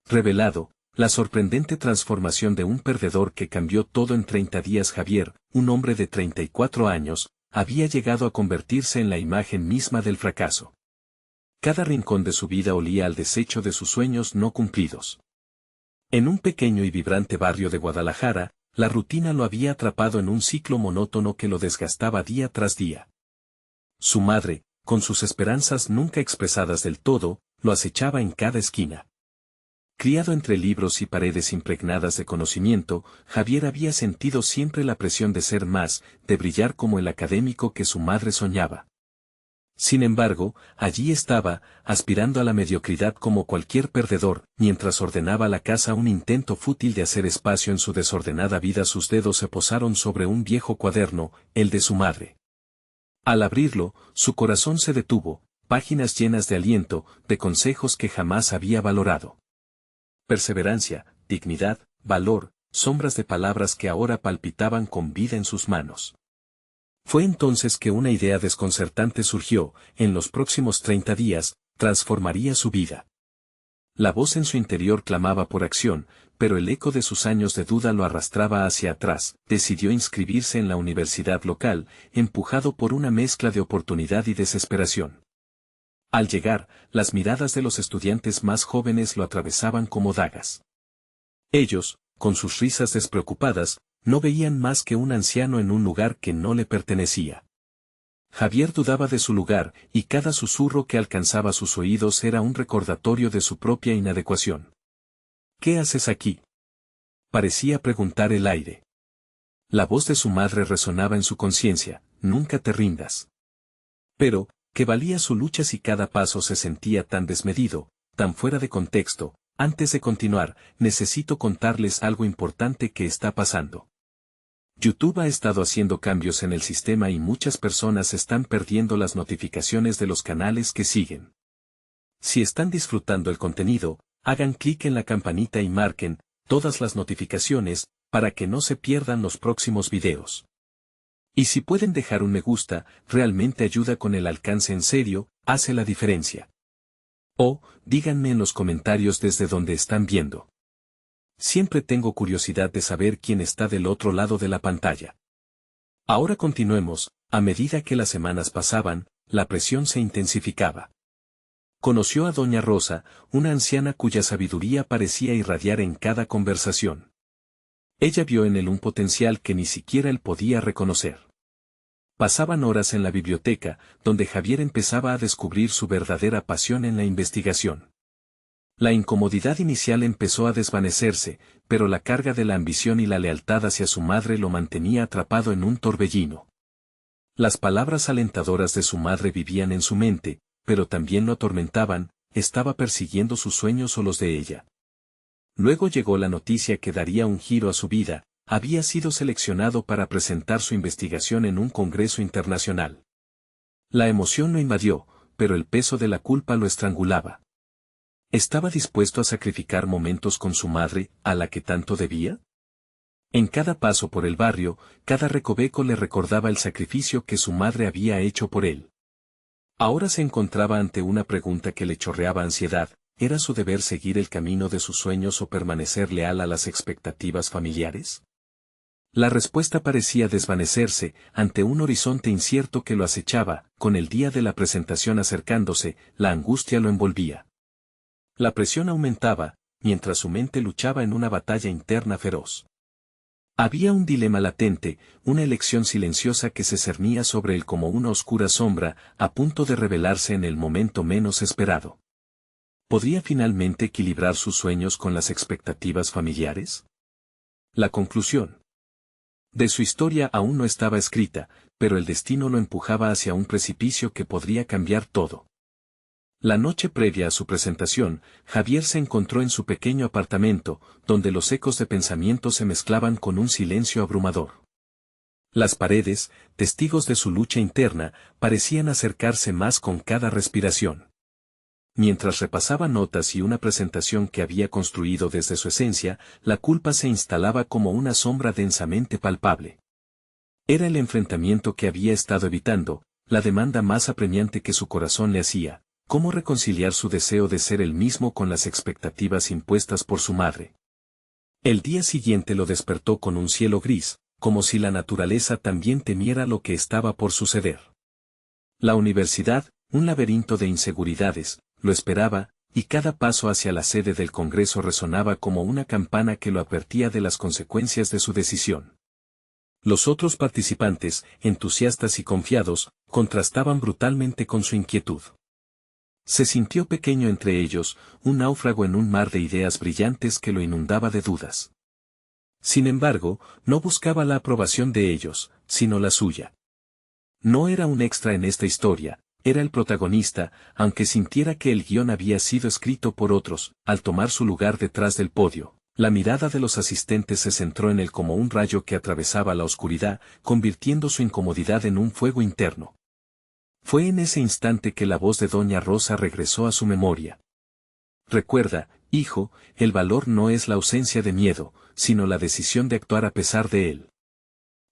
revelado, la sorprendente transformación de un perdedor que cambió todo en 30 días. Javier, un hombre de 34 años, había llegado a convertirse en la imagen misma del fracaso. Cada rincón de su vida olía al desecho de sus sueños no cumplidos. En un pequeño y vibrante barrio de Guadalajara, la rutina lo había atrapado en un ciclo monótono que lo desgastaba día tras día. Su madre, con sus esperanzas nunca expresadas del todo, lo acechaba en cada esquina. Criado entre libros y paredes impregnadas de conocimiento, Javier había sentido siempre la presión de ser más, de brillar como el académico que su madre soñaba. Sin embargo, allí estaba, aspirando a la mediocridad como cualquier perdedor, mientras ordenaba la casa un intento fútil de hacer espacio en su desordenada vida. Sus dedos se posaron sobre un viejo cuaderno, el de su madre. Al abrirlo, su corazón se detuvo, páginas llenas de aliento, de consejos que jamás había valorado. Perseverancia, dignidad, valor, sombras de palabras que ahora palpitaban con vida en sus manos. Fue entonces que una idea desconcertante surgió: en los próximos 30 días, transformaría su vida. La voz en su interior clamaba por acción, pero el eco de sus años de duda lo arrastraba hacia atrás. Decidió inscribirse en la universidad local, empujado por una mezcla de oportunidad y desesperación. Al llegar, las miradas de los estudiantes más jóvenes lo atravesaban como dagas. Ellos, con sus risas despreocupadas, no veían más que un anciano en un lugar que no le pertenecía. Javier dudaba de su lugar, y cada susurro que alcanzaba sus oídos era un recordatorio de su propia inadecuación. ¿Qué haces aquí?, parecía preguntar el aire. La voz de su madre resonaba en su conciencia: nunca te rindas. Pero, ¿qué valía su lucha si cada paso se sentía tan desmedido, tan fuera de contexto? Antes de continuar, necesito contarles algo importante que está pasando. YouTube ha estado haciendo cambios en el sistema y muchas personas están perdiendo las notificaciones de los canales que siguen. Si están disfrutando el contenido, hagan clic en la campanita y marquen todas las notificaciones, para que no se pierdan los próximos videos. Y si pueden dejar un me gusta, realmente ayuda con el alcance. En serio, hace la diferencia. O, díganme en los comentarios desde donde están viendo. Siempre tengo curiosidad de saber quién está del otro lado de la pantalla. Ahora continuemos. A medida que las semanas pasaban, la presión se intensificaba. Conoció a Doña Rosa, una anciana cuya sabiduría parecía irradiar en cada conversación. Ella vio en él un potencial que ni siquiera él podía reconocer. Pasaban horas en la biblioteca, donde Javier empezaba a descubrir su verdadera pasión en la investigación. La incomodidad inicial empezó a desvanecerse, pero la carga de la ambición y la lealtad hacia su madre lo mantenía atrapado en un torbellino. Las palabras alentadoras de su madre vivían en su mente, pero también lo atormentaban. Estaba persiguiendo sus sueños o los de ella. Luego llegó la noticia que daría un giro a su vida: había sido seleccionado para presentar su investigación en un congreso internacional. La emoción lo invadió, pero el peso de la culpa lo estrangulaba. ¿Estaba dispuesto a sacrificar momentos con su madre, a la que tanto debía? En cada paso por el barrio, cada recoveco le recordaba el sacrificio que su madre había hecho por él. Ahora se encontraba ante una pregunta que le chorreaba ansiedad: ¿era su deber seguir el camino de sus sueños o permanecer leal a las expectativas familiares? La respuesta parecía desvanecerse ante un horizonte incierto que lo acechaba. Con el día de la presentación acercándose, la angustia lo envolvía. La presión aumentaba, mientras su mente luchaba en una batalla interna feroz. Había un dilema latente, una elección silenciosa que se cernía sobre él como una oscura sombra, a punto de revelarse en el momento menos esperado. ¿Podría finalmente equilibrar sus sueños con las expectativas familiares? La conclusión de su historia aún no estaba escrita, pero el destino lo empujaba hacia un precipicio que podría cambiar todo. La noche previa a su presentación, Javier se encontró en su pequeño apartamento, donde los ecos de pensamiento se mezclaban con un silencio abrumador. Las paredes, testigos de su lucha interna, parecían acercarse más con cada respiración. Mientras repasaba notas y una presentación que había construido desde su esencia, la culpa se instalaba como una sombra densamente palpable. Era el enfrentamiento que había estado evitando, la demanda más apremiante que su corazón le hacía: ¿Cómo reconciliar su deseo de ser él mismo con las expectativas impuestas por su madre? El día siguiente lo despertó con un cielo gris, como si la naturaleza también temiera lo que estaba por suceder. La universidad, un laberinto de inseguridades, lo esperaba, y cada paso hacia la sede del Congreso resonaba como una campana que lo advertía de las consecuencias de su decisión. Los otros participantes, entusiastas y confiados, contrastaban brutalmente con su inquietud. Se sintió pequeño entre ellos, un náufrago en un mar de ideas brillantes que lo inundaba de dudas. Sin embargo, no buscaba la aprobación de ellos, sino la suya. No era un extra en esta historia, era el protagonista, aunque sintiera que el guión había sido escrito por otros. Al tomar su lugar detrás del podio, la mirada de los asistentes se centró en él como un rayo que atravesaba la oscuridad, convirtiendo su incomodidad en un fuego interno. Fue en ese instante que la voz de Doña Rosa regresó a su memoria. Recuerda, hijo, el valor no es la ausencia de miedo, sino la decisión de actuar a pesar de él.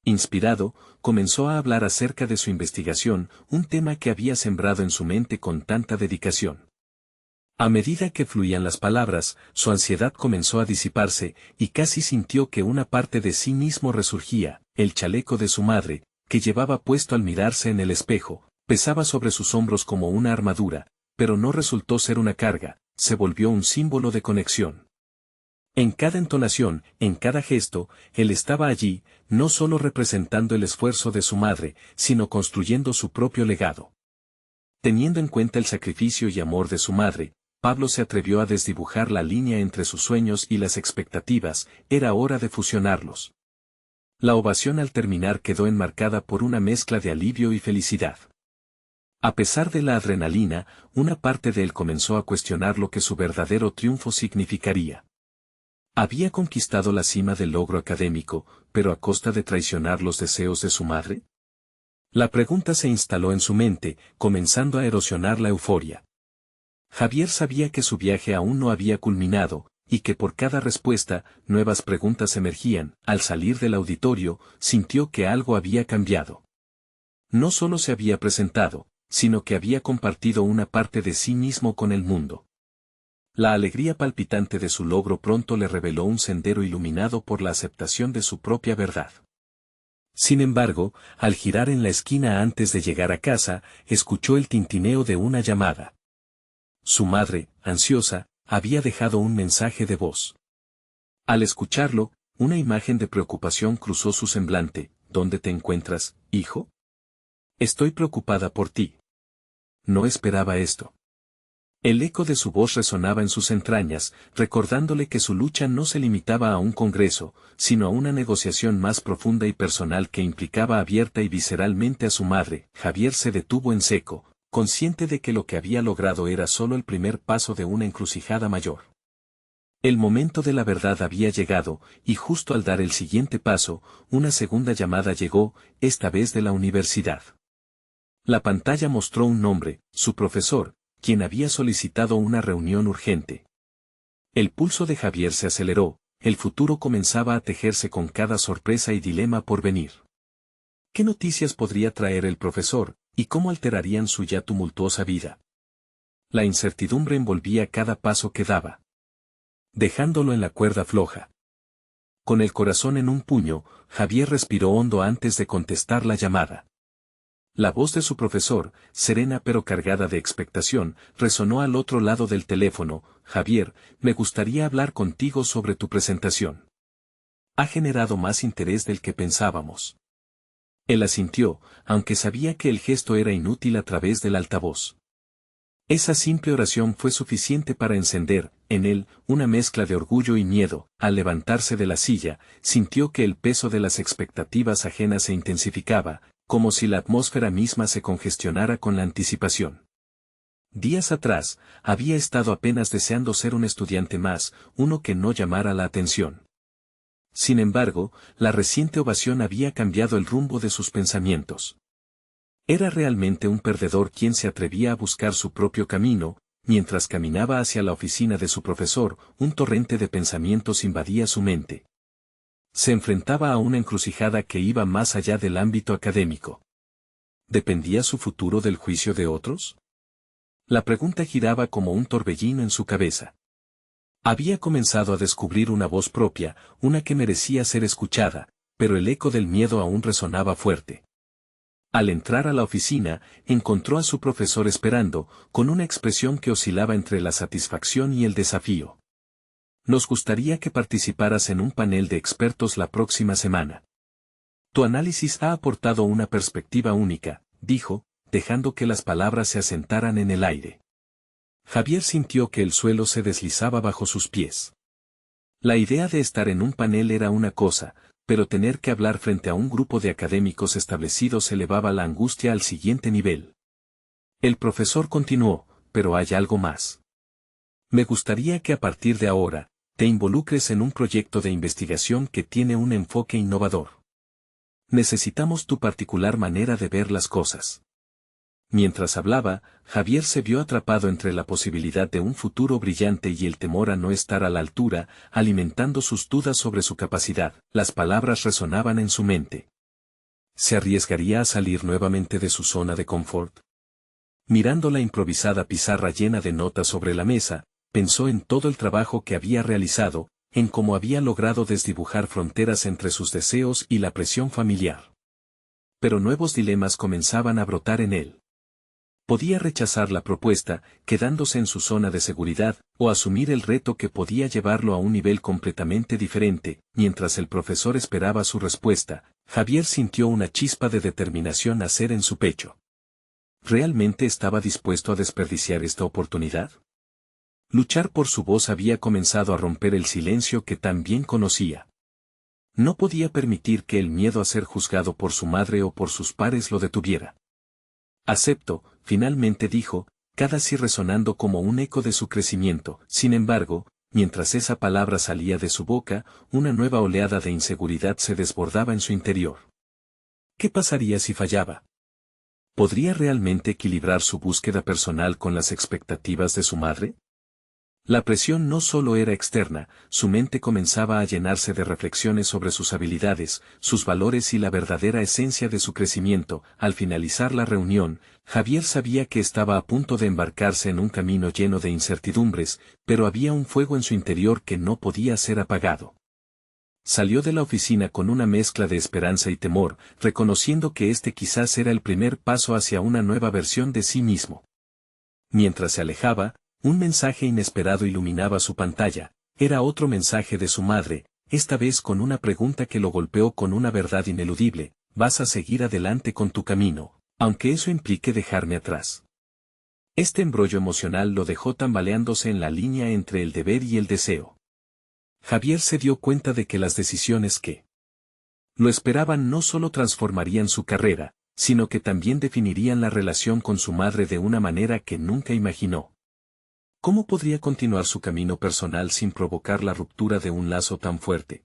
Inspirado, comenzó a hablar acerca de su investigación, un tema que había sembrado en su mente con tanta dedicación. A medida que fluían las palabras, su ansiedad comenzó a disiparse, y casi sintió que una parte de sí mismo resurgía. El chaleco de su madre, que llevaba puesto al mirarse en el espejo, pesaba sobre sus hombros como una armadura, pero no resultó ser una carga, se volvió un símbolo de conexión. En cada entonación, en cada gesto, él estaba allí, no solo representando el esfuerzo de su madre, sino construyendo su propio legado. Teniendo en cuenta el sacrificio y amor de su madre, Pablo se atrevió a desdibujar la línea entre sus sueños y las expectativas. Era hora de fusionarlos. La ovación al terminar quedó enmarcada por una mezcla de alivio y felicidad. A pesar de la adrenalina, una parte de él comenzó a cuestionar lo que su verdadero triunfo significaría. ¿Había conquistado la cima del logro académico, pero a costa de traicionar los deseos de su madre? La pregunta se instaló en su mente, comenzando a erosionar la euforia. Javier sabía que su viaje aún no había culminado, y que por cada respuesta, nuevas preguntas emergían. Al salir del auditorio, sintió que algo había cambiado. No solo se había presentado, sino que había compartido una parte de sí mismo con el mundo. La alegría palpitante de su logro pronto le reveló un sendero iluminado por la aceptación de su propia verdad. Sin embargo, al girar en la esquina antes de llegar a casa, escuchó el tintineo de una llamada. Su madre, ansiosa, había dejado un mensaje de voz. Al escucharlo, una imagen de preocupación cruzó su semblante. ¿Dónde te encuentras, hijo? Estoy preocupada por ti. No esperaba esto. El eco de su voz resonaba en sus entrañas, recordándole que su lucha no se limitaba a un congreso, sino a una negociación más profunda y personal que implicaba abierta y visceralmente a su madre. Javier se detuvo en seco, consciente de que lo que había logrado era solo el primer paso de una encrucijada mayor. El momento de la verdad había llegado, y justo al dar el siguiente paso, una segunda llamada llegó, esta vez de la universidad. La pantalla mostró un nombre, su profesor, quien había solicitado una reunión urgente. El pulso de Javier se aceleró, el futuro comenzaba a tejerse con cada sorpresa y dilema por venir. ¿Qué noticias podría traer el profesor, y cómo alterarían su ya tumultuosa vida? La incertidumbre envolvía cada paso que daba, dejándolo en la cuerda floja. Con el corazón en un puño, Javier respiró hondo antes de contestar la llamada. La voz de su profesor, serena pero cargada de expectación, resonó al otro lado del teléfono. Javier, me gustaría hablar contigo sobre tu presentación. Ha generado más interés del que pensábamos. Él asintió, aunque sabía que el gesto era inútil a través del altavoz. Esa simple oración fue suficiente para encender, en él, una mezcla de orgullo y miedo. Al levantarse de la silla, sintió que el peso de las expectativas ajenas se intensificaba, como si la atmósfera misma se congestionara con la anticipación. Días atrás, había estado apenas deseando ser un estudiante más, uno que no llamara la atención. Sin embargo, la reciente ovación había cambiado el rumbo de sus pensamientos. Era realmente un perdedor quien se atrevía a buscar su propio camino. Mientras caminaba hacia la oficina de su profesor, un torrente de pensamientos invadía su mente. Se enfrentaba a una encrucijada que iba más allá del ámbito académico. ¿Dependía su futuro del juicio de otros? La pregunta giraba como un torbellino en su cabeza. Había comenzado a descubrir una voz propia, una que merecía ser escuchada, pero el eco del miedo aún resonaba fuerte. Al entrar a la oficina, encontró a su profesor esperando, con una expresión que oscilaba entre la satisfacción y el desafío. Nos gustaría que participaras en un panel de expertos la próxima semana. Tu análisis ha aportado una perspectiva única, dijo, dejando que las palabras se asentaran en el aire. Javier sintió que el suelo se deslizaba bajo sus pies. La idea de estar en un panel era una cosa, pero tener que hablar frente a un grupo de académicos establecidos elevaba la angustia al siguiente nivel. El profesor continuó, pero hay algo más. Me gustaría que a partir de ahora, te involucres en un proyecto de investigación que tiene un enfoque innovador. Necesitamos tu particular manera de ver las cosas. Mientras hablaba, Javier se vio atrapado entre la posibilidad de un futuro brillante y el temor a no estar a la altura, alimentando sus dudas sobre su capacidad. Las palabras resonaban en su mente. ¿Se arriesgaría a salir nuevamente de su zona de confort? Mirando la improvisada pizarra llena de notas sobre la mesa, pensó en todo el trabajo que había realizado, en cómo había logrado desdibujar fronteras entre sus deseos y la presión familiar. Pero nuevos dilemas comenzaban a brotar en él. Podía rechazar la propuesta, quedándose en su zona de seguridad, o asumir el reto que podía llevarlo a un nivel completamente diferente. Mientras el profesor esperaba su respuesta, Javier sintió una chispa de determinación nacer en su pecho. ¿Realmente estaba dispuesto a desperdiciar esta oportunidad? Luchar por su voz había comenzado a romper el silencio que tan bien conocía. No podía permitir que el miedo a ser juzgado por su madre o por sus pares lo detuviera. Acepto, finalmente dijo, cada sí resonando como un eco de su crecimiento. Sin embargo, mientras esa palabra salía de su boca, una nueva oleada de inseguridad se desbordaba en su interior. ¿Qué pasaría si fallaba? ¿Podría realmente equilibrar su búsqueda personal con las expectativas de su madre? La presión no solo era externa, su mente comenzaba a llenarse de reflexiones sobre sus habilidades, sus valores y la verdadera esencia de su crecimiento. Al finalizar la reunión, Javier sabía que estaba a punto de embarcarse en un camino lleno de incertidumbres, pero había un fuego en su interior que no podía ser apagado. Salió de la oficina con una mezcla de esperanza y temor, reconociendo que este quizás era el primer paso hacia una nueva versión de sí mismo. Mientras se alejaba, un mensaje inesperado iluminaba su pantalla. Era otro mensaje de su madre, esta vez con una pregunta que lo golpeó con una verdad ineludible: ¿vas a seguir adelante con tu camino, aunque eso implique dejarme atrás? Este embrollo emocional lo dejó tambaleándose en la línea entre el deber y el deseo. Javier se dio cuenta de que las decisiones que lo esperaban no solo transformarían su carrera, sino que también definirían la relación con su madre de una manera que nunca imaginó. ¿Cómo podría continuar su camino personal sin provocar la ruptura de un lazo tan fuerte?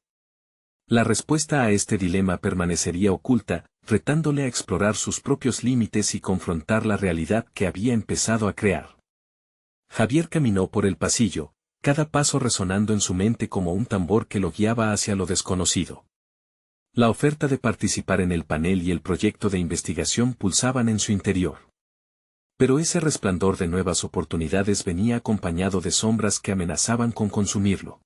La respuesta a este dilema permanecería oculta, retándole a explorar sus propios límites y confrontar la realidad que había empezado a crear. Javier caminó por el pasillo, cada paso resonando en su mente como un tambor que lo guiaba hacia lo desconocido. La oferta de participar en el panel y el proyecto de investigación pulsaban en su interior. Pero ese resplandor de nuevas oportunidades venía acompañado de sombras que amenazaban con consumirlo.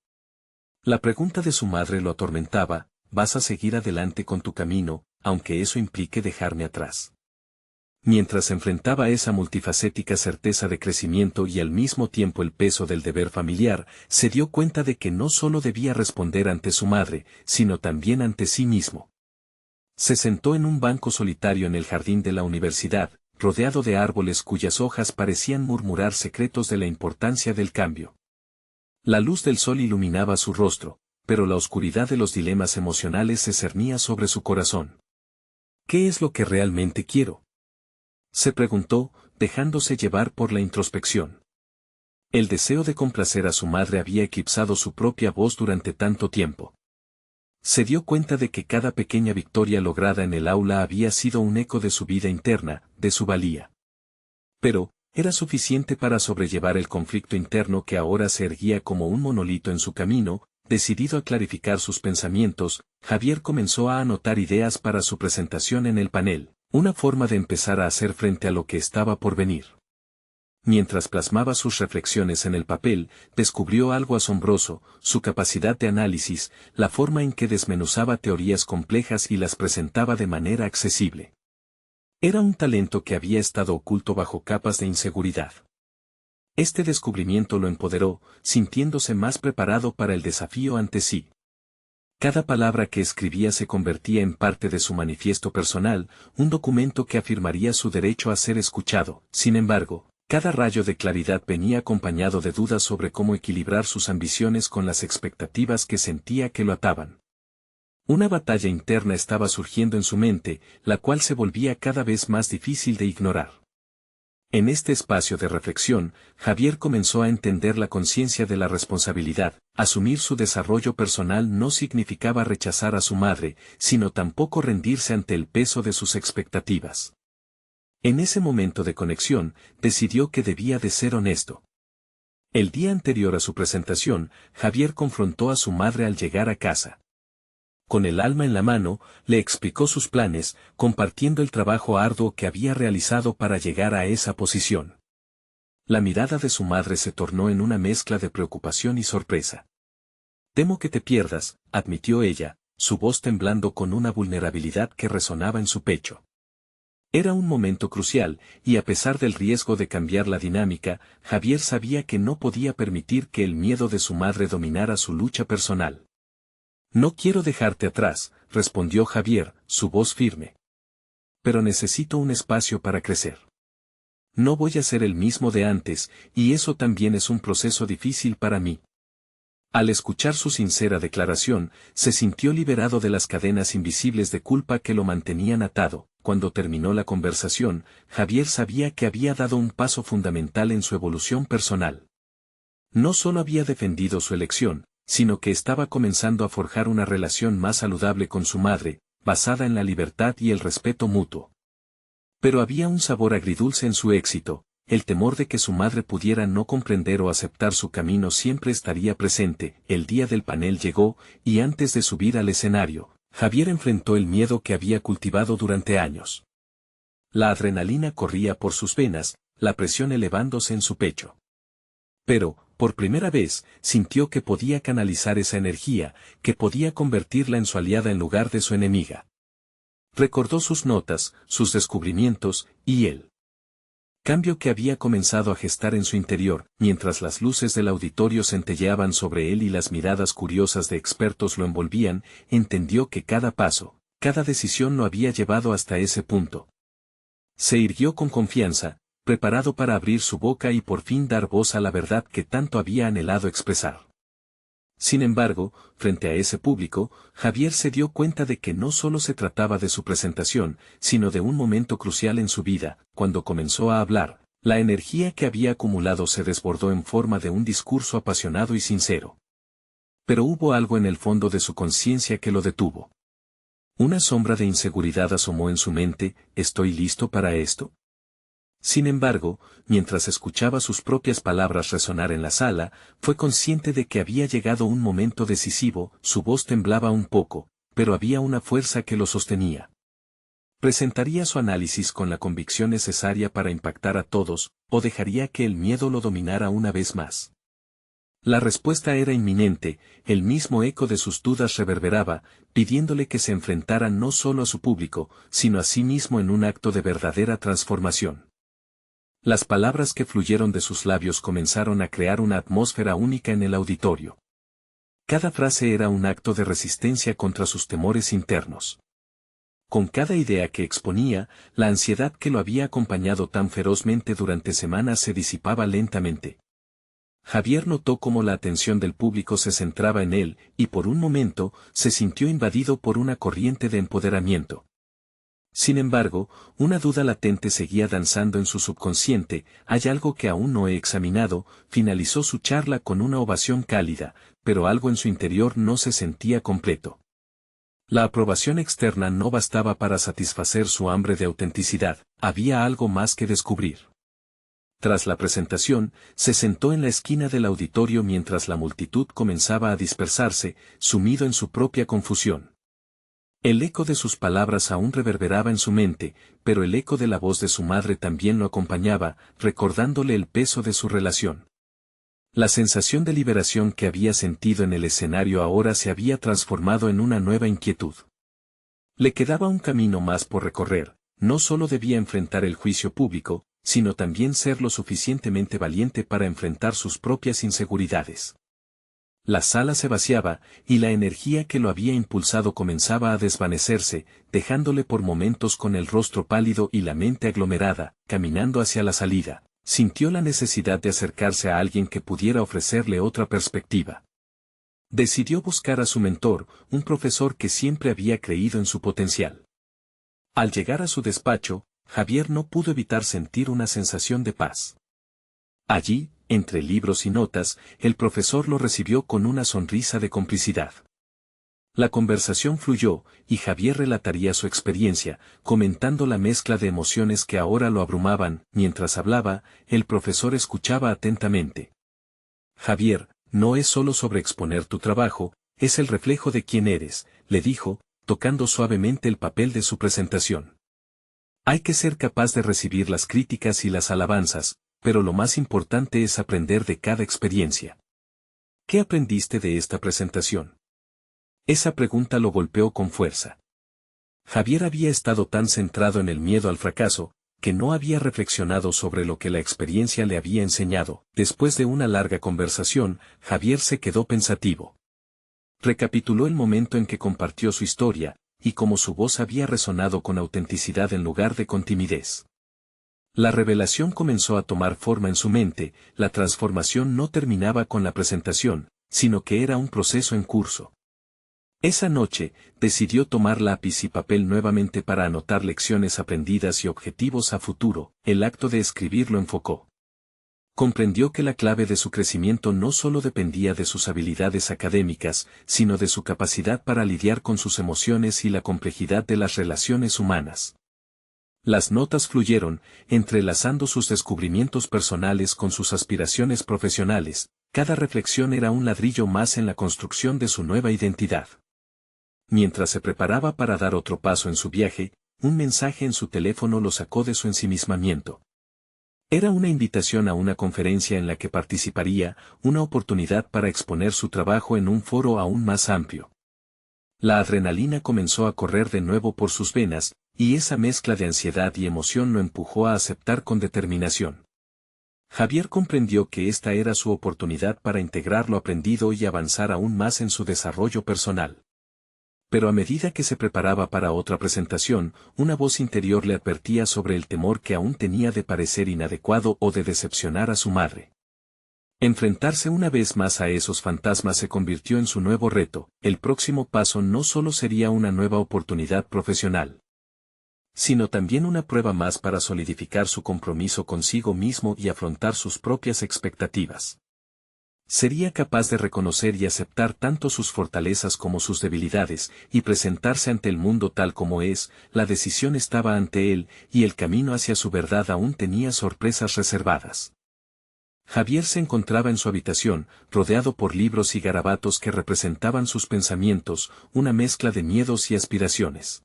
La pregunta de su madre lo atormentaba: ¿vas a seguir adelante con tu camino, aunque eso implique dejarme atrás? Mientras enfrentaba esa multifacética certeza de crecimiento y al mismo tiempo el peso del deber familiar, se dio cuenta de que no solo debía responder ante su madre, sino también ante sí mismo. Se sentó en un banco solitario en el jardín de la universidad, rodeado de árboles cuyas hojas parecían murmurar secretos de la importancia del cambio. La luz del sol iluminaba su rostro, pero la oscuridad de los dilemas emocionales se cernía sobre su corazón. ¿Qué es lo que realmente quiero?, se preguntó, dejándose llevar por la introspección. El deseo de complacer a su madre había eclipsado su propia voz durante tanto tiempo. Se dio cuenta de que cada pequeña victoria lograda en el aula había sido un eco de su vida interna, de su valía. Pero, ¿era suficiente para sobrellevar el conflicto interno que ahora se erguía como un monolito en su camino? Decidido a clarificar sus pensamientos, Javier comenzó a anotar ideas para su presentación en el panel, una forma de empezar a hacer frente a lo que estaba por venir. Mientras plasmaba sus reflexiones en el papel, descubrió algo asombroso: su capacidad de análisis, la forma en que desmenuzaba teorías complejas y las presentaba de manera accesible. Era un talento que había estado oculto bajo capas de inseguridad. Este descubrimiento lo empoderó, sintiéndose más preparado para el desafío ante sí. Cada palabra que escribía se convertía en parte de su manifiesto personal, un documento que afirmaría su derecho a ser escuchado. Sin embargo, cada rayo de claridad venía acompañado de dudas sobre cómo equilibrar sus ambiciones con las expectativas que sentía que lo ataban. Una batalla interna estaba surgiendo en su mente, la cual se volvía cada vez más difícil de ignorar. En este espacio de reflexión, Javier comenzó a entender la conciencia de la responsabilidad. Asumir su desarrollo personal no significaba rechazar a su madre, sino tampoco rendirse ante el peso de sus expectativas. En ese momento de conexión, decidió que debía de ser honesto. El día anterior a su presentación, Javier confrontó a su madre al llegar a casa. Con el alma en la mano, le explicó sus planes, compartiendo el trabajo arduo que había realizado para llegar a esa posición. La mirada de su madre se tornó en una mezcla de preocupación y sorpresa. «Temo que te pierdas», admitió ella, su voz temblando con una vulnerabilidad que resonaba en su pecho. Era un momento crucial, y a pesar del riesgo de cambiar la dinámica, Javier sabía que no podía permitir que el miedo de su madre dominara su lucha personal. «No quiero dejarte atrás», respondió Javier, su voz firme. «Pero necesito un espacio para crecer. No voy a ser el mismo de antes, y eso también es un proceso difícil para mí». Al escuchar su sincera declaración, se sintió liberado de las cadenas invisibles de culpa que lo mantenían atado. Cuando terminó la conversación, Javier sabía que había dado un paso fundamental en su evolución personal. No solo había defendido su elección, sino que estaba comenzando a forjar una relación más saludable con su madre, basada en la libertad y el respeto mutuo. Pero había un sabor agridulce en su éxito. El temor de que su madre pudiera no comprender o aceptar su camino siempre estaría presente. El día del panel llegó, y antes de subir al escenario, Javier enfrentó el miedo que había cultivado durante años. La adrenalina corría por sus venas, la presión elevándose en su pecho. Pero, por primera vez, sintió que podía canalizar esa energía, que podía convertirla en su aliada en lugar de su enemiga. Recordó sus notas, sus descubrimientos, y el cambio que había comenzado a gestar en su interior. Mientras las luces del auditorio centelleaban sobre él y las miradas curiosas de expertos lo envolvían, entendió que cada paso, cada decisión lo había llevado hasta ese punto. Se irguió con confianza, preparado para abrir su boca y por fin dar voz a la verdad que tanto había anhelado expresar. Sin embargo, frente a ese público, Javier se dio cuenta de que no solo se trataba de su presentación, sino de un momento crucial en su vida. Cuando comenzó a hablar, la energía que había acumulado se desbordó en forma de un discurso apasionado y sincero. Pero hubo algo en el fondo de su conciencia que lo detuvo. Una sombra de inseguridad asomó en su mente. ¿Estoy listo para esto? Sin embargo, mientras escuchaba sus propias palabras resonar en la sala, fue consciente de que había llegado un momento decisivo. Su voz temblaba un poco, pero había una fuerza que lo sostenía. ¿Presentaría su análisis con la convicción necesaria para impactar a todos, o dejaría que el miedo lo dominara una vez más? La respuesta era inminente. El mismo eco de sus dudas reverberaba, pidiéndole que se enfrentara no solo a su público, sino a sí mismo en un acto de verdadera transformación. Las palabras que fluyeron de sus labios comenzaron a crear una atmósfera única en el auditorio. Cada frase era un acto de resistencia contra sus temores internos. Con cada idea que exponía, la ansiedad que lo había acompañado tan ferozmente durante semanas se disipaba lentamente. Javier notó cómo la atención del público se centraba en él, y por un momento, se sintió invadido por una corriente de empoderamiento. Sin embargo, una duda latente seguía danzando en su subconsciente. «Hay algo que aún no he examinado». Finalizó su charla con una ovación cálida, pero algo en su interior no se sentía completo. La aprobación externa no bastaba para satisfacer su hambre de autenticidad. Había algo más que descubrir. Tras la presentación, se sentó en la esquina del auditorio mientras la multitud comenzaba a dispersarse, sumido en su propia confusión. El eco de sus palabras aún reverberaba en su mente, pero el eco de la voz de su madre también lo acompañaba, recordándole el peso de su relación. La sensación de liberación que había sentido en el escenario ahora se había transformado en una nueva inquietud. Le quedaba un camino más por recorrer, no solo debía enfrentar el juicio público, sino también ser lo suficientemente valiente para enfrentar sus propias inseguridades. La sala se vaciaba, y la energía que lo había impulsado comenzaba a desvanecerse, dejándole por momentos con el rostro pálido y la mente aglomerada. Caminando hacia la salida, sintió la necesidad de acercarse a alguien que pudiera ofrecerle otra perspectiva. Decidió buscar a su mentor, un profesor que siempre había creído en su potencial. Al llegar a su despacho, Javier no pudo evitar sentir una sensación de paz. Allí, entre libros y notas, el profesor lo recibió con una sonrisa de complicidad. La conversación fluyó, y Javier relataría su experiencia, comentando la mezcla de emociones que ahora lo abrumaban. Mientras hablaba, el profesor escuchaba atentamente. Javier, no es solo sobre exponer tu trabajo, es el reflejo de quién eres, le dijo, tocando suavemente el papel de su presentación. Hay que ser capaz de recibir las críticas y las alabanzas, pero lo más importante es aprender de cada experiencia. ¿Qué aprendiste de esta presentación? Esa pregunta lo golpeó con fuerza. Javier había estado tan centrado en el miedo al fracaso, que no había reflexionado sobre lo que la experiencia le había enseñado. Después de una larga conversación, Javier se quedó pensativo. Recapituló el momento en que compartió su historia, y cómo su voz había resonado con autenticidad en lugar de con timidez. La revelación comenzó a tomar forma en su mente. La transformación no terminaba con la presentación, sino que era un proceso en curso. Esa noche, decidió tomar lápiz y papel nuevamente para anotar lecciones aprendidas y objetivos a futuro. El acto de escribir lo enfocó. Comprendió que la clave de su crecimiento no solo dependía de sus habilidades académicas, sino de su capacidad para lidiar con sus emociones y la complejidad de las relaciones humanas. Las notas fluyeron, entrelazando sus descubrimientos personales con sus aspiraciones profesionales. Cada reflexión era un ladrillo más en la construcción de su nueva identidad. Mientras se preparaba para dar otro paso en su viaje, un mensaje en su teléfono lo sacó de su ensimismamiento. Era una invitación a una conferencia en la que participaría, una oportunidad para exponer su trabajo en un foro aún más amplio. La adrenalina comenzó a correr de nuevo por sus venas, y esa mezcla de ansiedad y emoción lo empujó a aceptar con determinación. Javier comprendió que esta era su oportunidad para integrar lo aprendido y avanzar aún más en su desarrollo personal. Pero a medida que se preparaba para otra presentación, una voz interior le advertía sobre el temor que aún tenía de parecer inadecuado o de decepcionar a su madre. Enfrentarse una vez más a esos fantasmas se convirtió en su nuevo reto. El próximo paso no solo sería una nueva oportunidad profesional, sino también una prueba más para solidificar su compromiso consigo mismo y afrontar sus propias expectativas. Sería capaz de reconocer y aceptar tanto sus fortalezas como sus debilidades, y presentarse ante el mundo tal como es. La decisión estaba ante él, y el camino hacia su verdad aún tenía sorpresas reservadas. Javier se encontraba en su habitación, rodeado por libros y garabatos que representaban sus pensamientos, una mezcla de miedos y aspiraciones.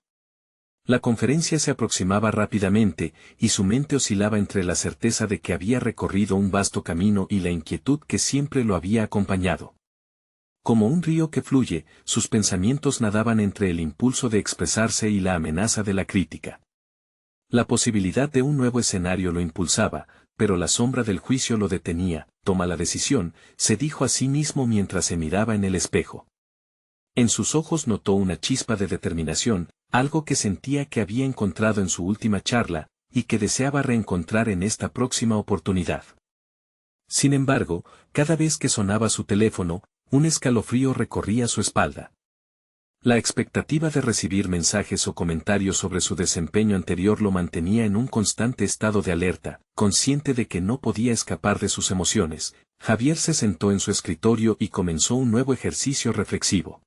La conferencia se aproximaba rápidamente, y su mente oscilaba entre la certeza de que había recorrido un vasto camino y la inquietud que siempre lo había acompañado. Como un río que fluye, sus pensamientos nadaban entre el impulso de expresarse y la amenaza de la crítica. La posibilidad de un nuevo escenario lo impulsaba, pero la sombra del juicio lo detenía. Toma la decisión, se dijo a sí mismo mientras se miraba en el espejo. En sus ojos notó una chispa de determinación, algo que sentía que había encontrado en su última charla, y que deseaba reencontrar en esta próxima oportunidad. Sin embargo, cada vez que sonaba su teléfono, un escalofrío recorría su espalda. La expectativa de recibir mensajes o comentarios sobre su desempeño anterior lo mantenía en un constante estado de alerta. Consciente de que no podía escapar de sus emociones, Javier se sentó en su escritorio y comenzó un nuevo ejercicio reflexivo.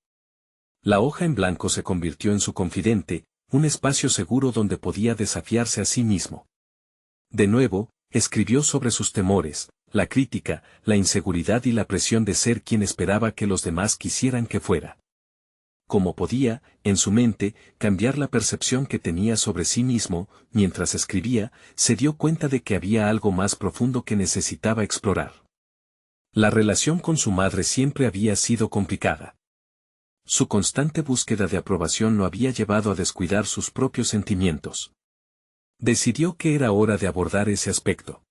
La hoja en blanco se convirtió en su confidente, un espacio seguro donde podía desafiarse a sí mismo. De nuevo, escribió sobre sus temores, la crítica, la inseguridad y la presión de ser quien esperaba que los demás quisieran que fuera. como podía, en su mente, cambiar la percepción que tenía sobre sí mismo. Mientras escribía, se dio cuenta de que había algo más profundo que necesitaba explorar. La relación con su madre siempre había sido complicada. Su constante búsqueda de aprobación lo había llevado a descuidar sus propios sentimientos. Decidió que era hora de abordar ese aspecto.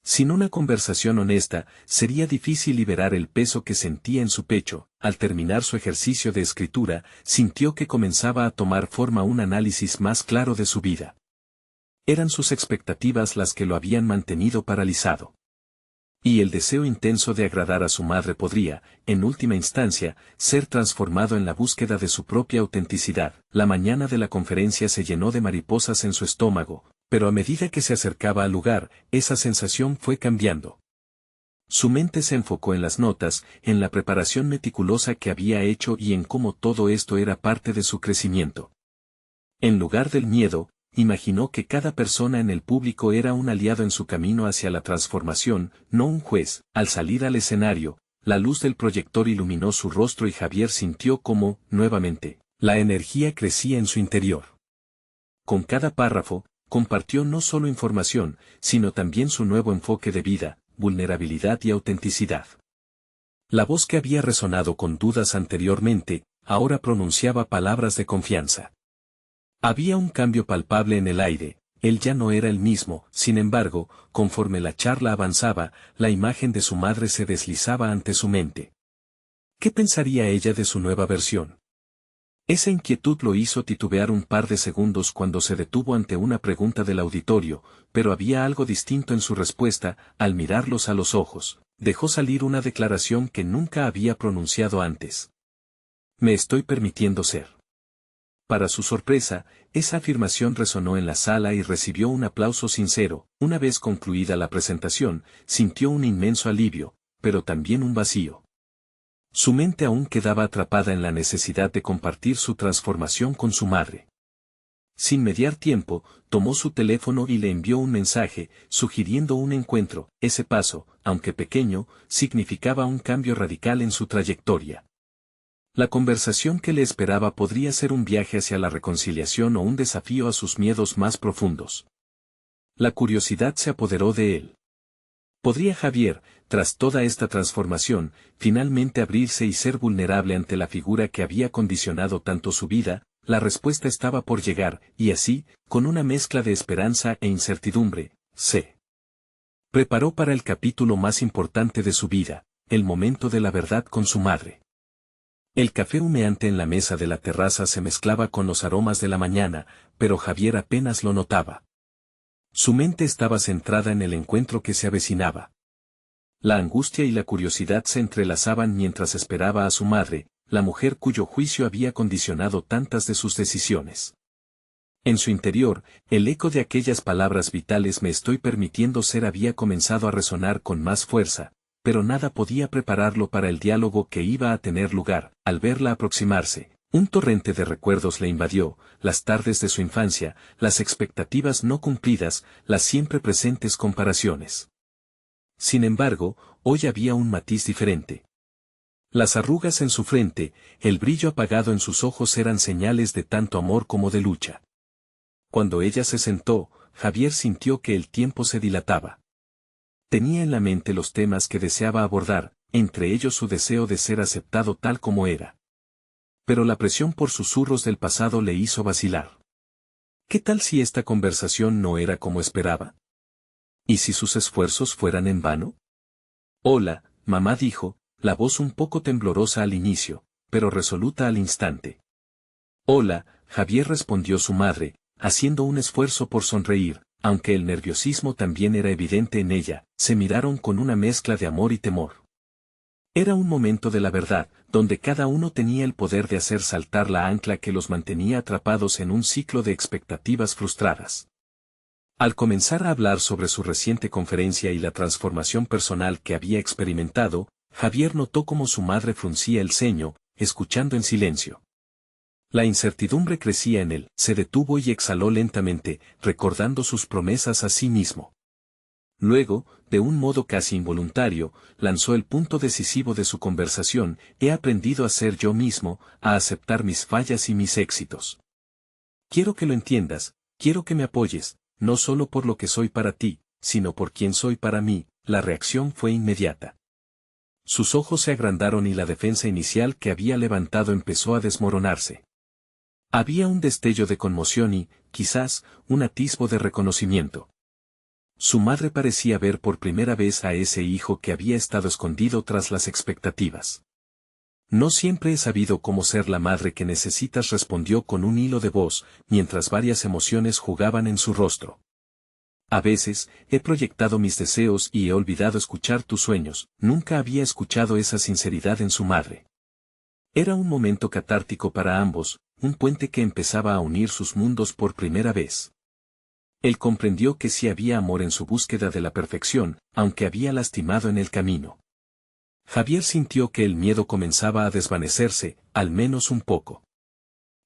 Sin una conversación honesta, sería difícil liberar el peso que sentía en su pecho. Al terminar su ejercicio de escritura, sintió que comenzaba a tomar forma un análisis más claro de su vida. Eran sus expectativas las que lo habían mantenido paralizado. Y el deseo intenso de agradar a su madre podría, en última instancia, ser transformado en la búsqueda de su propia autenticidad. La mañana de la conferencia se llenó de mariposas en su estómago, pero a medida que se acercaba al lugar, esa sensación fue cambiando. Su mente se enfocó en las notas, en la preparación meticulosa que había hecho y en cómo todo esto era parte de su crecimiento. En lugar del miedo, imaginó que cada persona en el público era un aliado en su camino hacia la transformación, no un juez. Al salir al escenario, la luz del proyector iluminó su rostro y Javier sintió cómo, nuevamente, la energía crecía en su interior. Con cada párrafo, compartió no solo información, sino también su nuevo enfoque de vida, vulnerabilidad y autenticidad. La voz que había resonado con dudas anteriormente, ahora pronunciaba palabras de confianza. Había un cambio palpable en el aire, él ya no era el mismo. Sin embargo, conforme la charla avanzaba, la imagen de su madre se deslizaba ante su mente. ¿Qué pensaría ella de su nueva versión? Esa inquietud lo hizo titubear un par de segundos cuando se detuvo ante una pregunta del auditorio, pero había algo distinto en su respuesta. Al mirarlos a los ojos, dejó salir una declaración que nunca había pronunciado antes. Me estoy permitiendo ser. Para su sorpresa, esa afirmación resonó en la sala y recibió un aplauso sincero. Una vez concluida la presentación, sintió un inmenso alivio, pero también un vacío. Su mente aún quedaba atrapada en la necesidad de compartir su transformación con su madre. Sin mediar tiempo, tomó su teléfono y le envió un mensaje, sugiriendo un encuentro. Ese paso, aunque pequeño, significaba un cambio radical en su trayectoria. La conversación que le esperaba podría ser un viaje hacia la reconciliación o un desafío a sus miedos más profundos. La curiosidad se apoderó de él. ¿Podría Javier, tras toda esta transformación, finalmente abrirse y ser vulnerable ante la figura que había condicionado tanto su vida? La respuesta estaba por llegar, y así, con una mezcla de esperanza e incertidumbre, se preparó para el capítulo más importante de su vida, el momento de la verdad con su madre. El café humeante en la mesa de la terraza se mezclaba con los aromas de la mañana, pero Javier apenas lo notaba. Su mente estaba centrada en el encuentro que se avecinaba. La angustia y la curiosidad se entrelazaban mientras esperaba a su madre, la mujer cuyo juicio había condicionado tantas de sus decisiones. En su interior, el eco de aquellas palabras vitales "me estoy permitiendo ser" había comenzado a resonar con más fuerza, pero nada podía prepararlo para el diálogo que iba a tener lugar. Al verla aproximarse, un torrente de recuerdos le invadió, las tardes de su infancia, las expectativas no cumplidas, las siempre presentes comparaciones. Sin embargo, hoy había un matiz diferente. Las arrugas en su frente, el brillo apagado en sus ojos eran señales de tanto amor como de lucha. Cuando ella se sentó, Javier sintió que el tiempo se dilataba. Tenía en la mente los temas que deseaba abordar, entre ellos su deseo de ser aceptado tal como era. Pero la presión por susurros del pasado le hizo vacilar. ¿Qué tal si esta conversación no era como esperaba? ¿Y si sus esfuerzos fueran en vano? Hola, mamá, dijo, la voz un poco temblorosa al inicio, pero resoluta al instante. Hola, Javier, respondió su madre, haciendo un esfuerzo por sonreír, aunque el nerviosismo también era evidente en ella. Se miraron con una mezcla de amor y temor. Era un momento de la verdad, donde cada uno tenía el poder de hacer saltar la ancla que los mantenía atrapados en un ciclo de expectativas frustradas. Al comenzar a hablar sobre su reciente conferencia y la transformación personal que había experimentado, Javier notó cómo su madre fruncía el ceño, escuchando en silencio. La incertidumbre crecía en él. Se detuvo y exhaló lentamente, recordando sus promesas a sí mismo. Luego, de un modo casi involuntario, lanzó el punto decisivo de su conversación: he aprendido a ser yo mismo, a aceptar mis fallas y mis éxitos. Quiero que lo entiendas, quiero que me apoyes, no solo por lo que soy para ti, sino por quien soy para mí. La reacción fue inmediata. Sus ojos se agrandaron y la defensa inicial que había levantado empezó a desmoronarse. Había un destello de conmoción y, quizás, un atisbo de reconocimiento. Su madre parecía ver por primera vez a ese hijo que había estado escondido tras las expectativas. No siempre he sabido cómo ser la madre que necesitas, respondió con un hilo de voz, mientras varias emociones jugaban en su rostro. A veces, he proyectado mis deseos y he olvidado escuchar tus sueños. Nunca había escuchado esa sinceridad en su madre. Era un momento catártico para ambos, un puente que empezaba a unir sus mundos por primera vez. Él comprendió que sí había amor en su búsqueda de la perfección, aunque había lastimado en el camino. Javier sintió que el miedo comenzaba a desvanecerse, al menos un poco.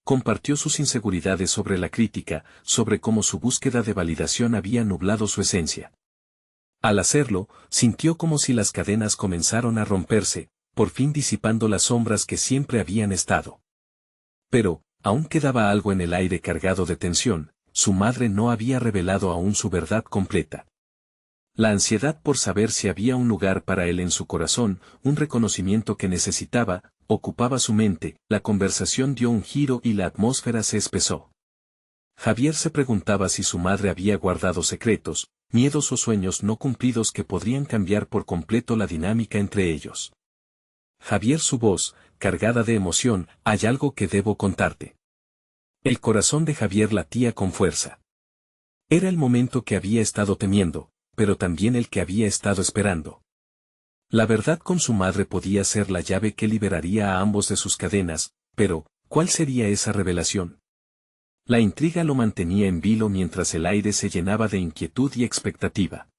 Compartió sus inseguridades sobre la crítica, sobre cómo su búsqueda de validación había nublado su esencia. Al hacerlo, sintió como si las cadenas comenzaron a romperse, por fin disipando las sombras que siempre habían estado. Pero, aún quedaba algo en el aire cargado de tensión. Su madre no había revelado aún su verdad completa. La ansiedad por saber si había un lugar para él en su corazón, un reconocimiento que necesitaba, ocupaba su mente. La conversación dio un giro y la atmósfera se espesó. Javier se preguntaba si su madre había guardado secretos, miedos o sueños no cumplidos que podrían cambiar por completo la dinámica entre ellos. Javier, su voz, cargada de emoción: hay algo que debo contarte. El corazón de Javier latía con fuerza. Era el momento que había estado temiendo, pero también el que había estado esperando. La verdad con su madre podía ser la llave que liberaría a ambos de sus cadenas, pero, ¿cuál sería esa revelación? La intriga lo mantenía en vilo mientras el aire se llenaba de inquietud y expectativa.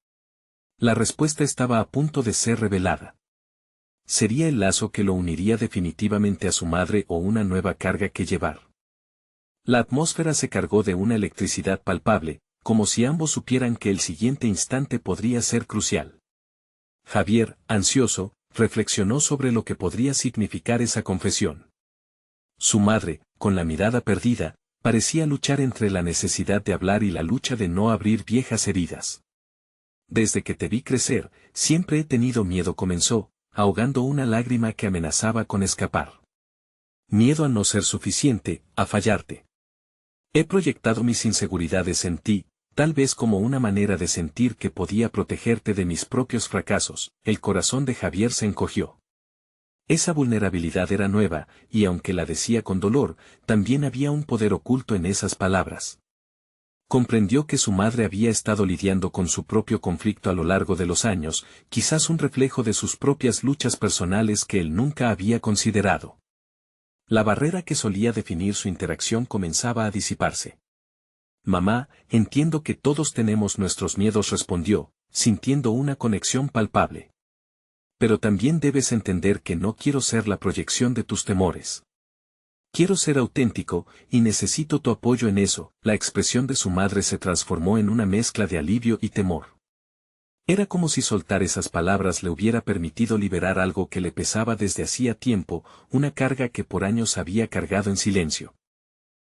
La respuesta estaba a punto de ser revelada. ¿Sería el lazo que lo uniría definitivamente a su madre o una nueva carga que llevar? La atmósfera se cargó de una electricidad palpable, como si ambos supieran que el siguiente instante podría ser crucial. Javier, ansioso, reflexionó sobre lo que podría significar esa confesión. Su madre, con la mirada perdida, parecía luchar entre la necesidad de hablar y la lucha de no abrir viejas heridas. Desde que te vi crecer, siempre he tenido miedo, comenzó, ahogando una lágrima que amenazaba con escapar. Miedo a no ser suficiente, a fallarte. He proyectado mis inseguridades en ti, tal vez como una manera de sentir que podía protegerte de mis propios fracasos. El corazón de Javier se encogió. Esa vulnerabilidad era nueva, y aunque la decía con dolor, también había un poder oculto en esas palabras. Comprendió que su madre había estado lidiando con su propio conflicto a lo largo de los años, quizás un reflejo de sus propias luchas personales que él nunca había considerado. La barrera que solía definir su interacción comenzaba a disiparse. Mamá, entiendo que todos tenemos nuestros miedos, respondió, sintiendo una conexión palpable. Pero también debes entender que no quiero ser la proyección de tus temores. Quiero ser auténtico, y necesito tu apoyo en eso. La expresión de su madre se transformó en una mezcla de alivio y temor. Era como si soltar esas palabras le hubiera permitido liberar algo que le pesaba desde hacía tiempo, una carga que por años había cargado en silencio.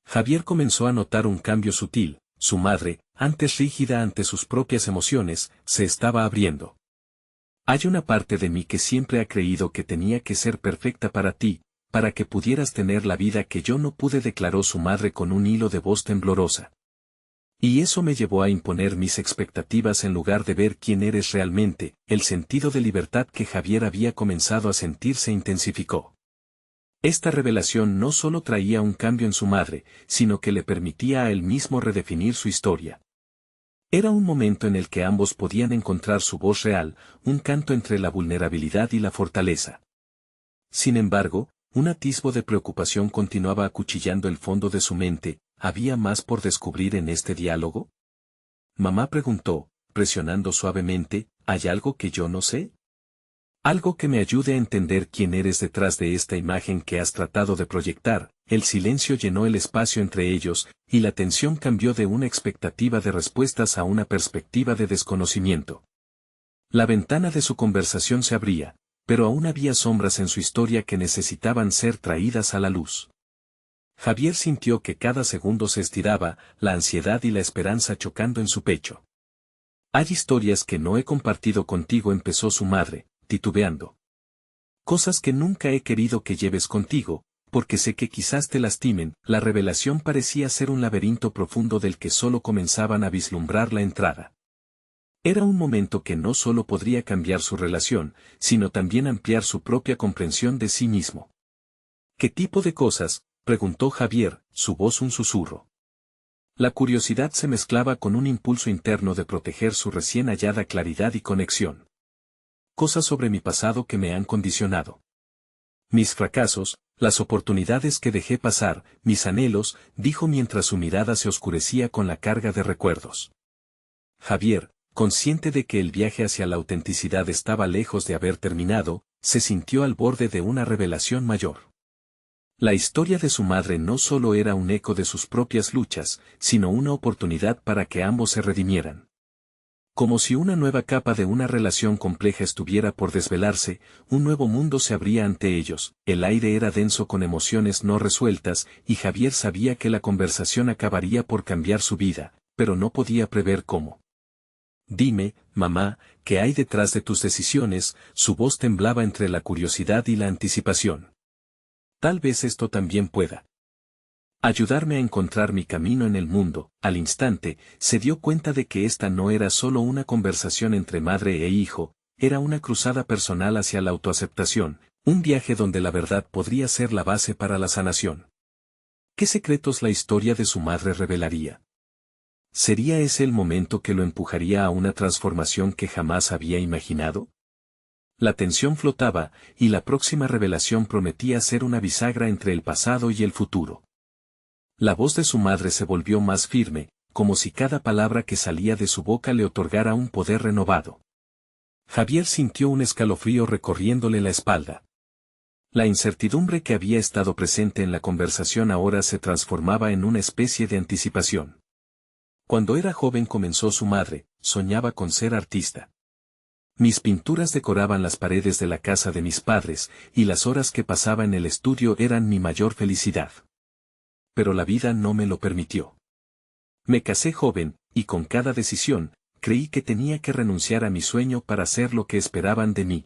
Javier comenzó a notar un cambio sutil. Su madre, antes rígida ante sus propias emociones, se estaba abriendo. Hay una parte de mí que siempre ha creído que tenía que ser perfecta para ti, para que pudieras tener la vida que yo no pude, declaró su madre con un hilo de voz temblorosa. Y eso me llevó a imponer mis expectativas en lugar de ver quién eres realmente. El sentido de libertad que Javier había comenzado a sentir se intensificó. Esta revelación no solo traía un cambio en su madre, sino que le permitía a él mismo redefinir su historia. Era un momento en el que ambos podían encontrar su voz real, un canto entre la vulnerabilidad y la fortaleza. Sin embargo, un atisbo de preocupación continuaba acuchillando el fondo de su mente. ¿Había más por descubrir en este diálogo? Mamá preguntó, presionando suavemente, ¿hay algo que yo no sé? ¿Algo que me ayude a entender quién eres detrás de esta imagen que has tratado de proyectar? el silencio llenó el espacio entre ellos, y la tensión cambió de una expectativa de respuestas a una perspectiva de desconocimiento. La ventana de su conversación se abría, pero aún había sombras en su historia que necesitaban ser traídas a la luz. Javier sintió que cada segundo se estiraba, la ansiedad y la esperanza chocando en su pecho. Hay historias que no he compartido contigo, empezó su madre, titubeando. Cosas que nunca he querido que lleves contigo, porque sé que quizás te lastimen. La revelación parecía ser un laberinto profundo del que solo comenzaban a vislumbrar la entrada. Era un momento que no solo podría cambiar su relación, sino también ampliar su propia comprensión de sí mismo. ¿Qué tipo de cosas?, preguntó Javier, su voz un susurro. La curiosidad se mezclaba con un impulso interno de proteger su recién hallada claridad y conexión. Cosas sobre mi pasado que me han condicionado. Mis fracasos, las oportunidades que dejé pasar, mis anhelos, dijo mientras su mirada se oscurecía con la carga de recuerdos. Javier, consciente de que el viaje hacia la autenticidad estaba lejos de haber terminado, se sintió al borde de una revelación mayor. La historia de su madre no solo era un eco de sus propias luchas, sino una oportunidad para que ambos se redimieran. Como si una nueva capa de una relación compleja estuviera por desvelarse, un nuevo mundo se abría ante ellos. El aire era denso con emociones no resueltas, y Javier sabía que la conversación acabaría por cambiar su vida, pero no podía prever cómo. Dime, mamá, ¿qué hay detrás de tus decisiones? Su voz temblaba entre la curiosidad y la anticipación. Tal vez esto también pueda ayudarme a encontrar mi camino en el mundo. Al instante, se dio cuenta de que esta no era solo una conversación entre madre e hijo, era una cruzada personal hacia la autoaceptación, un viaje donde la verdad podría ser la base para la sanación. ¿Qué secretos la historia de su madre revelaría? ¿Sería ese el momento que lo empujaría a una transformación que jamás había imaginado? La tensión flotaba, y la próxima revelación prometía ser una bisagra entre el pasado y el futuro. La voz de su madre se volvió más firme, como si cada palabra que salía de su boca le otorgara un poder renovado. Javier sintió un escalofrío recorriéndole la espalda. La incertidumbre que había estado presente en la conversación ahora se transformaba en una especie de anticipación. Cuando era joven, comenzó su madre, soñaba con ser artista. Mis pinturas decoraban las paredes de la casa de mis padres, y las horas que pasaba en el estudio eran mi mayor felicidad. Pero la vida no me lo permitió. Me casé joven, y con cada decisión, creí que tenía que renunciar a mi sueño para hacer lo que esperaban de mí.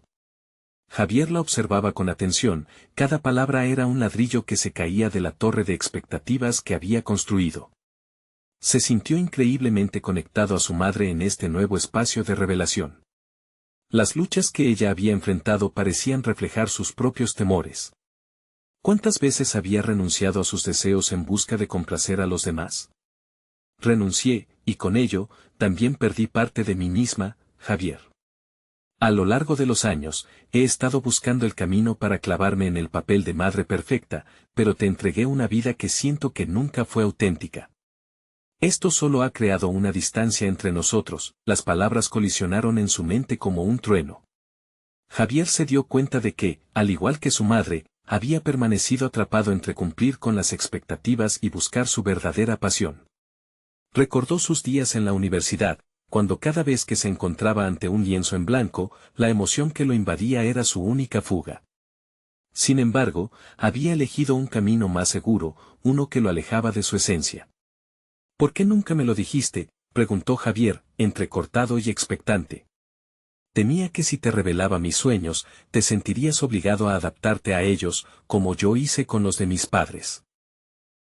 Javier la observaba con atención, cada palabra era un ladrillo que se caía de la torre de expectativas que había construido. Se sintió increíblemente conectado a su madre en este nuevo espacio de revelación. Las luchas que ella había enfrentado parecían reflejar sus propios temores. ¿Cuántas veces había renunciado a sus deseos en busca de complacer a los demás? Renuncié, y con ello, también perdí parte de mí misma, Javier. A lo largo de los años, he estado buscando el camino para clavarme en el papel de madre perfecta, pero te entregué una vida que siento que nunca fue auténtica. Esto solo ha creado una distancia entre nosotros. Las palabras colisionaron en su mente como un trueno. Javier se dio cuenta de que, al igual que su madre, había permanecido atrapado entre cumplir con las expectativas y buscar su verdadera pasión. Recordó sus días en la universidad, cuando cada vez que se encontraba ante un lienzo en blanco, la emoción que lo invadía era su única fuga. Sin embargo, había elegido un camino más seguro, uno que lo alejaba de su esencia. ¿Por qué nunca me lo dijiste?, preguntó Javier, entrecortado y expectante. Temía que si te revelaba mis sueños, te sentirías obligado a adaptarte a ellos, como yo hice con los de mis padres.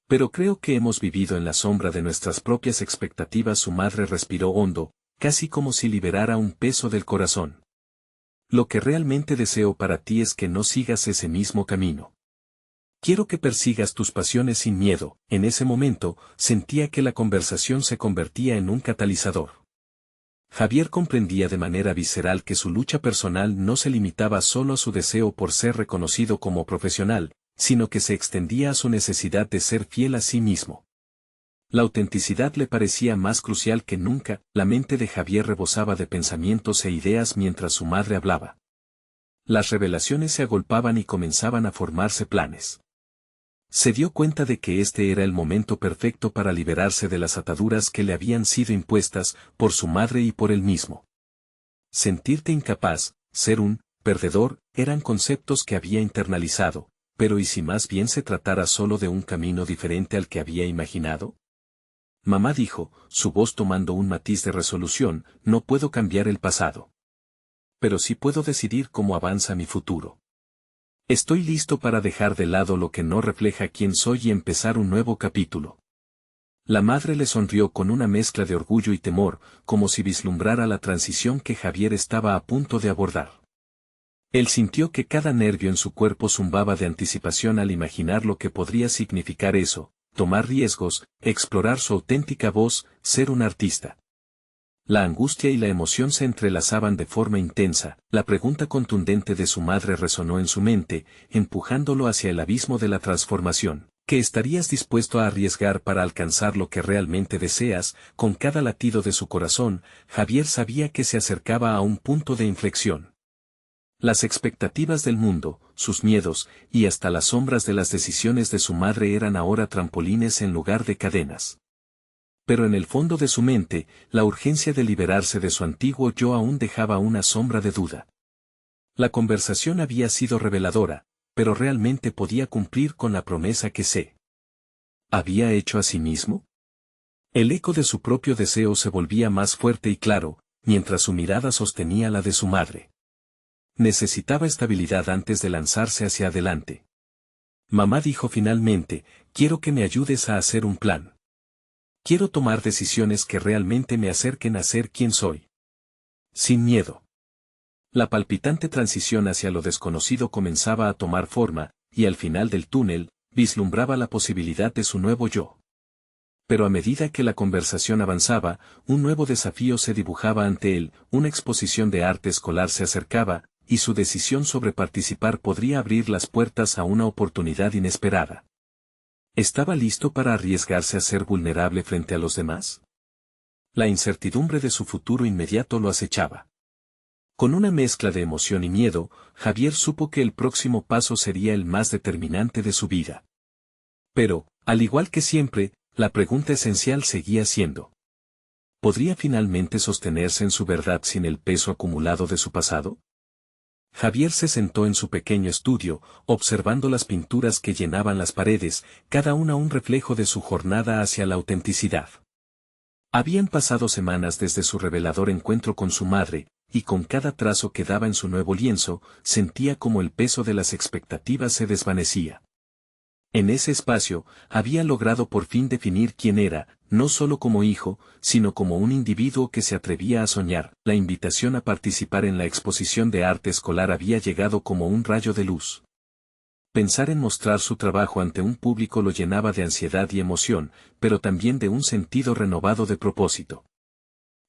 Pero creo que hemos vivido en la sombra de nuestras propias expectativas. Su madre respiró hondo, casi como si liberara un peso del corazón. Lo que realmente deseo para ti es que no sigas ese mismo camino. Quiero que persigas tus pasiones sin miedo. En ese momento, sentía que la conversación se convertía en un catalizador. Javier comprendía de manera visceral que su lucha personal no se limitaba solo a su deseo por ser reconocido como profesional, sino que se extendía a su necesidad de ser fiel a sí mismo. La autenticidad le parecía más crucial que nunca. La mente de Javier rebosaba de pensamientos e ideas mientras su madre hablaba. Las revelaciones se agolpaban y comenzaban a formarse planes. Se dio cuenta de que este era el momento perfecto para liberarse de las ataduras que le habían sido impuestas por su madre y por él mismo. Sentirte incapaz, ser un perdedor, eran conceptos que había internalizado, pero ¿y si más bien se tratara solo de un camino diferente al que había imaginado? Mamá dijo, su voz tomando un matiz de resolución, no puedo cambiar el pasado. Pero sí puedo decidir cómo avanza mi futuro. Estoy listo para dejar de lado lo que no refleja quién soy y empezar un nuevo capítulo. La madre le sonrió con una mezcla de orgullo y temor, como si vislumbrara la transición que Javier estaba a punto de abordar. Él sintió que cada nervio en su cuerpo zumbaba de anticipación al imaginar lo que podría significar eso, tomar riesgos, explorar su auténtica voz, ser un artista. La angustia y la emoción se entrelazaban de forma intensa, la pregunta contundente de su madre resonó en su mente, empujándolo hacia el abismo de la transformación. ¿Qué estarías dispuesto a arriesgar para alcanzar lo que realmente deseas? Con cada latido de su corazón, Javier sabía que se acercaba a un punto de inflexión. Las expectativas del mundo, sus miedos, y hasta las sombras de las decisiones de su madre eran ahora trampolines en lugar de cadenas. Pero en el fondo de su mente, la urgencia de liberarse de su antiguo yo aún dejaba una sombra de duda. La conversación había sido reveladora, pero realmente podía cumplir con la promesa que se había hecho a sí mismo. El eco de su propio deseo se volvía más fuerte y claro, mientras su mirada sostenía la de su madre. Necesitaba estabilidad antes de lanzarse hacia adelante. Mamá dijo finalmente, quiero que me ayudes a hacer un plan. Quiero tomar decisiones que realmente me acerquen a ser quien soy. Sin miedo. La palpitante transición hacia lo desconocido comenzaba a tomar forma, y al final del túnel, vislumbraba la posibilidad de su nuevo yo. Pero a medida que la conversación avanzaba, un nuevo desafío se dibujaba ante él, una exposición de arte escolar se acercaba, y su decisión sobre participar podría abrir las puertas a una oportunidad inesperada. ¿Estaba listo para arriesgarse a ser vulnerable frente a los demás? La incertidumbre de su futuro inmediato lo acechaba. Con una mezcla de emoción y miedo, Javier supo que el próximo paso sería el más determinante de su vida. Pero, al igual que siempre, la pregunta esencial seguía siendo: ¿podría finalmente sostenerse en su verdad sin el peso acumulado de su pasado? Javier se sentó en su pequeño estudio, observando las pinturas que llenaban las paredes, cada una un reflejo de su jornada hacia la autenticidad. Habían pasado semanas desde su revelador encuentro con su madre, y con cada trazo que daba en su nuevo lienzo, sentía como el peso de las expectativas se desvanecía. En ese espacio, había logrado por fin definir quién era, no solo como hijo, sino como un individuo que se atrevía a soñar. La invitación a participar en la exposición de arte escolar había llegado como un rayo de luz. Pensar en mostrar su trabajo ante un público lo llenaba de ansiedad y emoción, pero también de un sentido renovado de propósito.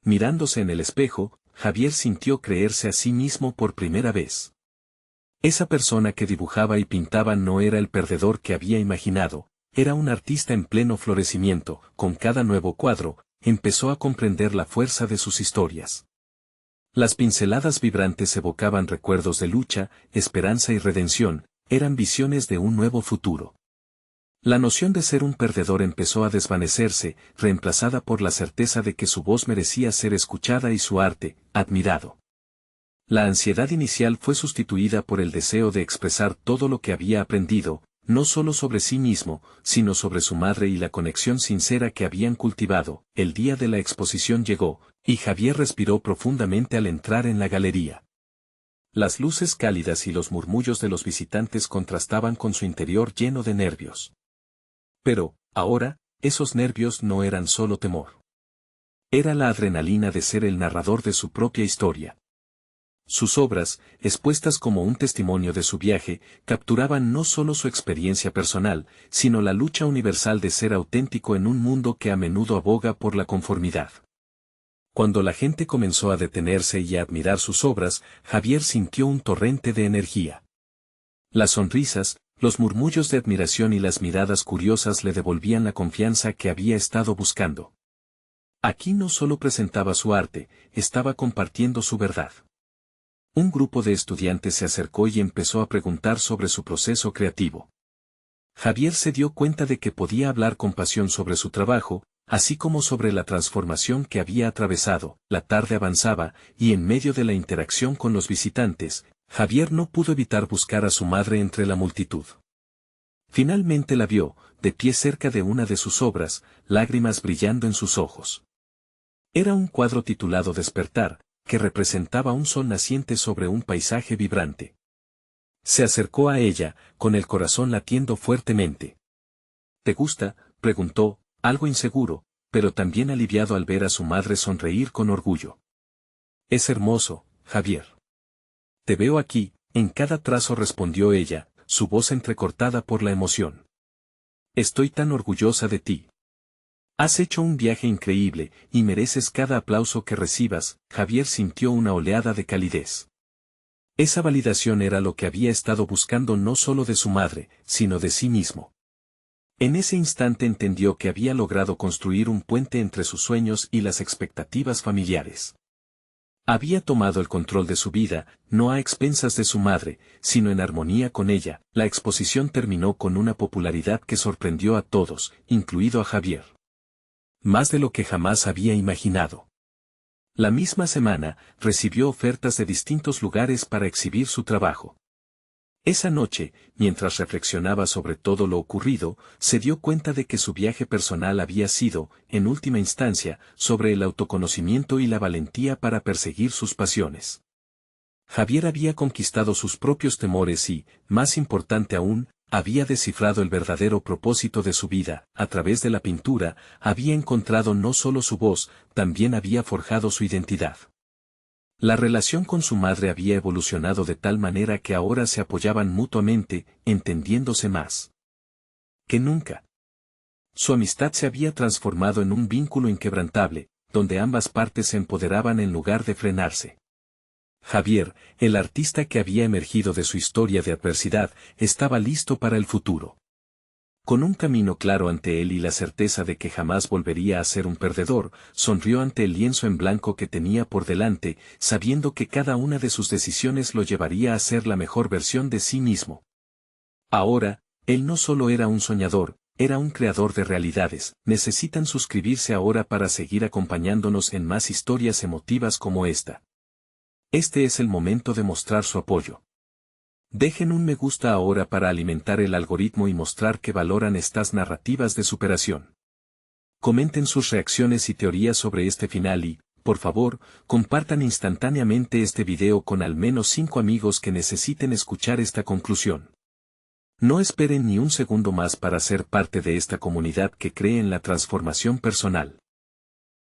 Mirándose en el espejo, Javier sintió creerse a sí mismo por primera vez. Esa persona que dibujaba y pintaba no era el perdedor que había imaginado, era un artista en pleno florecimiento. Con cada nuevo cuadro, empezó a comprender la fuerza de sus historias. Las pinceladas vibrantes evocaban recuerdos de lucha, esperanza y redención, eran visiones de un nuevo futuro. La noción de ser un perdedor empezó a desvanecerse, reemplazada por la certeza de que su voz merecía ser escuchada y su arte, admirado. La ansiedad inicial fue sustituida por el deseo de expresar todo lo que había aprendido, no solo sobre sí mismo, sino sobre su madre y la conexión sincera que habían cultivado. El día de la exposición llegó, y Javier respiró profundamente al entrar en la galería. Las luces cálidas y los murmullos de los visitantes contrastaban con su interior lleno de nervios. Pero, ahora, esos nervios no eran solo temor. Era la adrenalina de ser el narrador de su propia historia. Sus obras, expuestas como un testimonio de su viaje, capturaban no solo su experiencia personal, sino la lucha universal de ser auténtico en un mundo que a menudo aboga por la conformidad. Cuando la gente comenzó a detenerse y a admirar sus obras, Javier sintió un torrente de energía. Las sonrisas, los murmullos de admiración y las miradas curiosas le devolvían la confianza que había estado buscando. Aquí no solo presentaba su arte, estaba compartiendo su verdad. Un grupo de estudiantes se acercó y empezó a preguntar sobre su proceso creativo. Javier se dio cuenta de que podía hablar con pasión sobre su trabajo, así como sobre la transformación que había atravesado. La tarde avanzaba, y en medio de la interacción con los visitantes, Javier no pudo evitar buscar a su madre entre la multitud. Finalmente la vio, de pie cerca de una de sus obras, lágrimas brillando en sus ojos. Era un cuadro titulado Despertar, que representaba un sol naciente sobre un paisaje vibrante. Se acercó a ella, con el corazón latiendo fuertemente. ¿Te gusta?, preguntó, algo inseguro, pero también aliviado al ver a su madre sonreír con orgullo. Es hermoso, Javier. Te veo aquí, en cada trazo, respondió ella, su voz entrecortada por la emoción. Estoy tan orgullosa de ti. Has hecho un viaje increíble, y mereces cada aplauso que recibas. Javier sintió una oleada de calidez. Esa validación era lo que había estado buscando no solo de su madre, sino de sí mismo. En ese instante entendió que había logrado construir un puente entre sus sueños y las expectativas familiares. Había tomado el control de su vida, no a expensas de su madre, sino en armonía con ella. La exposición terminó con una popularidad que sorprendió a todos, incluido a Javier. Más de lo que jamás había imaginado. La misma semana, recibió ofertas de distintos lugares para exhibir su trabajo. Esa noche, mientras reflexionaba sobre todo lo ocurrido, se dio cuenta de que su viaje personal había sido, en última instancia, sobre el autoconocimiento y la valentía para perseguir sus pasiones. Javier había conquistado sus propios temores y, más importante aún, había descifrado el verdadero propósito de su vida. A través de la pintura, había encontrado no solo su voz, también había forjado su identidad. La relación con su madre había evolucionado de tal manera que ahora se apoyaban mutuamente, entendiéndose más que nunca. Su amistad se había transformado en un vínculo inquebrantable, donde ambas partes se empoderaban en lugar de frenarse. Javier, el artista que había emergido de su historia de adversidad, estaba listo para el futuro. Con un camino claro ante él y la certeza de que jamás volvería a ser un perdedor, sonrió ante el lienzo en blanco que tenía por delante, sabiendo que cada una de sus decisiones lo llevaría a ser la mejor versión de sí mismo. Ahora, él no solo era un soñador, era un creador de realidades. Necesitan suscribirse ahora para seguir acompañándonos en más historias emotivas como esta. Este es el momento de mostrar su apoyo. Dejen un me gusta ahora para alimentar el algoritmo y mostrar que valoran estas narrativas de superación. Comenten sus reacciones y teorías sobre este final y, por favor, compartan instantáneamente este video con al menos 5 amigos que necesiten escuchar esta conclusión. No esperen ni un segundo más para ser parte de esta comunidad que cree en la transformación personal.